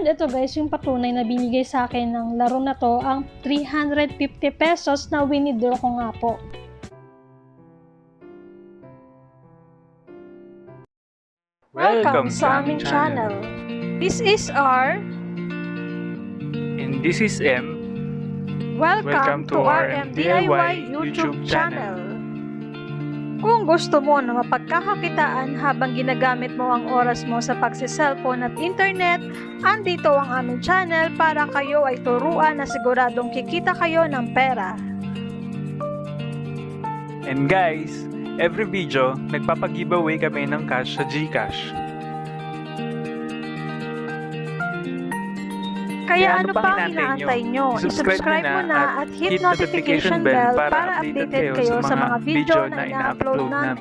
And ito guys, yung patunay na binigay sa akin ng laro na to, ang 350 pesos na winidraw ko nga po. Welcome sa aming channel. This is R. And this is M. Welcome to r.m.diy YouTube channel. Kung gusto mo na mapagkakakitaan habang ginagamit mo ang oras mo sa pagse-cellphone at internet, andito ang aming channel para kayo ay turuan na siguradong kikita kayo ng pera. And guys, every video, nagpapag-giveaway kami ng cash sa Gcash. Kaya ano pang inaantay nyo? I-subscribe mo na at hit notification bell para updated kayo sa mga video na ina-upload namin.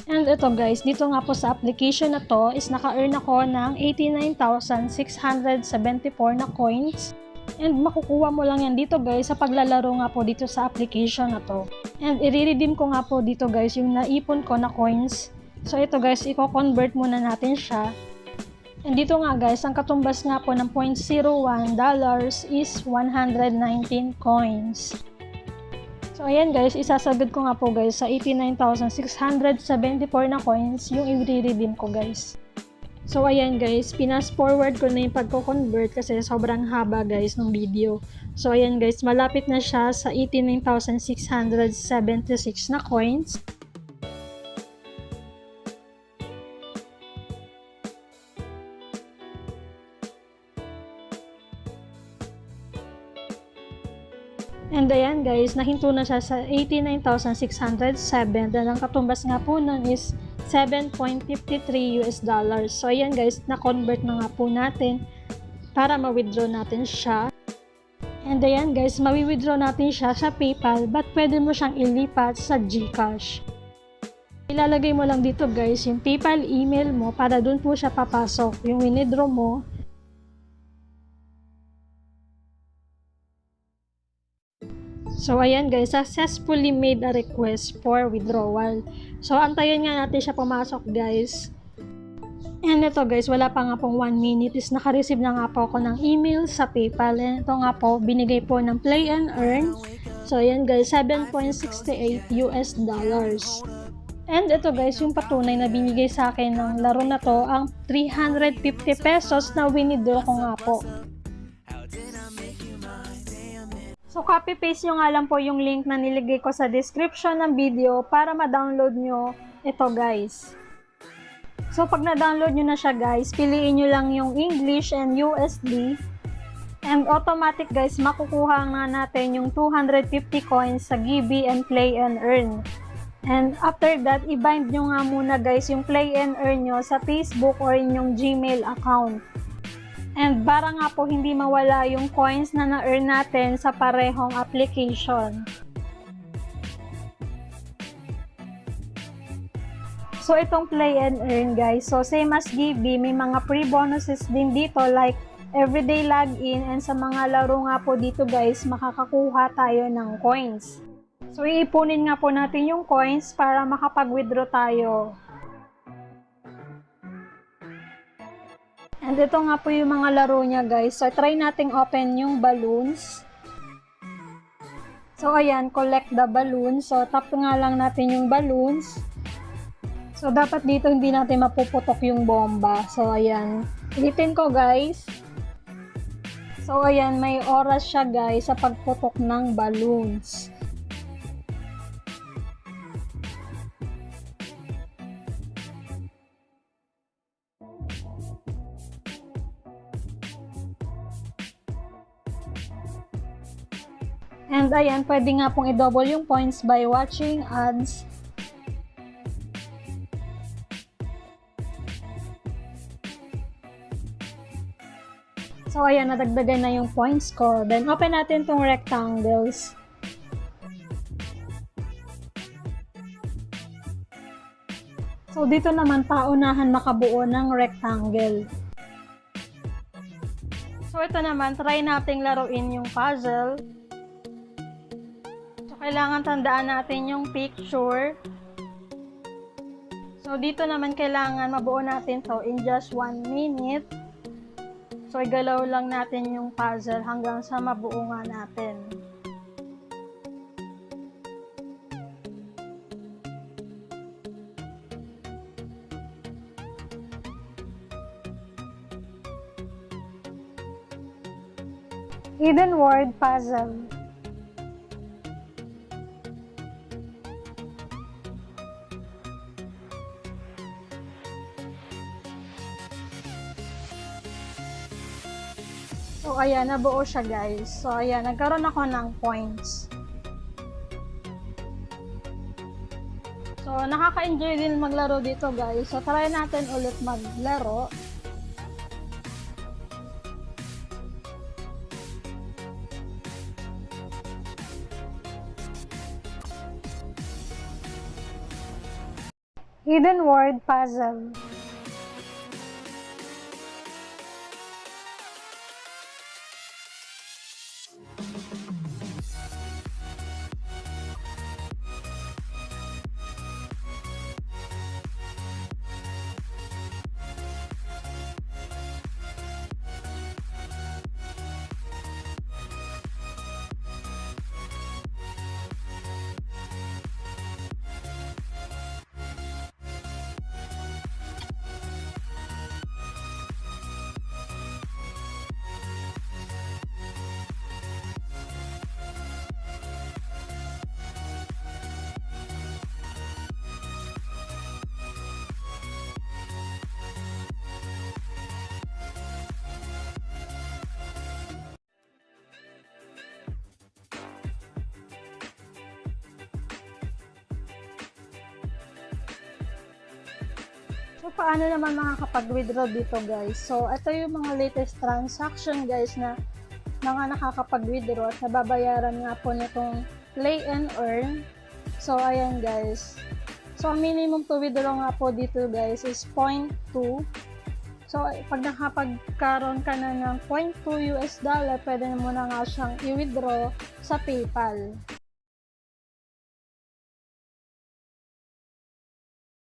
And ito guys, dito nga po sa application na to is naka-earn ako ng 89,674 na coins. And makukuha mo lang yan dito guys sa paglalaro nga po dito sa application na to. And i-redeem ko nga po dito guys yung naipon ko na coins. So ito guys, i-convert muna natin siya. And dito nga guys, ang katumbas nga po ng $0.01 is 119 coins. So ayan guys, isasagad ko nga po guys sa 89,674 na coins yung i-redeem ko guys. So ayan guys, pinas forward ko na yung pagko-convert kasi sobrang haba guys ng video. So ayan guys, malapit na siya sa 89,676 na coins. And ayan guys, nahinto na siya sa 89,607 and ang katumbas nga po nun is $7.53. So ayan guys, na-convert na nga po natin para ma-withdraw natin siya. And ayan guys, ma-withdraw natin siya sa PayPal but pwede mo siyang ilipat sa Gcash. Ilalagay mo lang dito guys yung PayPal email mo para dun po siya papasok yung withdraw mo. So ayan guys, successfully made a request for withdrawal. So antayin nga natin siya pumasok guys. And ito guys, wala pa nga pong 1 minute is naka-receive na nga po ako ng email sa PayPal. And ito nga po, binigay po ng Play and Earn. So ayan guys, $7.68. And ito guys, yung patunay na binigay sa akin ng laro na to, ang 350 pesos na winidraw ko nga po. So, copy-paste nyo nga lang po yung link na niligay ko sa description ng video para ma-download nyo ito guys. So, pag na-download nyo na siya guys, piliin nyo lang yung English and USD. And automatic guys, makukuha nga natin yung 250 coins sa Gcash and Play and Earn. And after that, i-bind nyo nga muna guys yung Play and Earn nyo sa Facebook or inyong Gmail account. And para nga po hindi mawala yung coins na na-earn natin sa parehong application. So, itong play and earn guys. So, same as GB, may mga free bonuses din dito like everyday login, and sa mga laro nga po dito guys, makakakuha tayo ng coins. So, iipunin nga po natin yung coins para makapag-withdraw tayo. And ito nga po yung mga laro niya guys. So, try nating open yung balloons. So, ayan, collect the balloons. So, tap nga lang natin yung balloons. So, dapat dito hindi natin mapuputok yung bomba. So, ayan. Ulitin ko guys. So, ayan, may oras siya guys sa pagputok ng balloons. And ayan, pwede nga pong i-double yung points by watching ads. So ayan, nadagdagan na yung points ko. Then open natin tong rectangles. So dito naman paunahan makabuo ng rectangle. So ito naman, try nating laruin yung puzzle. So kailangan tandaan natin yung picture. So dito naman kailangan mabuo natin to in just 1 minute. So, igalaw lang natin yung puzzle hanggang sa mabuo nga natin. Hidden word puzzle. So, ayan, nabuo siya guys. So, ayan, nagkaroon ako ng points. So, nakaka-enjoy din maglaro dito guys. So, try natin ulit maglaro. Hidden word puzzle. So, paano naman makakapag-withdraw dito guys? So, ito yung mga latest transaction guys na mga nakakapag-withdraw at nababayaran nga po nitong play and earn. So, ayan guys. So, ang minimum to withdraw nga po dito guys is 0.2. So, pag nakapagkaroon ka na ng $0.2 US, pwede mo na nga siyang i-withdraw sa PayPal.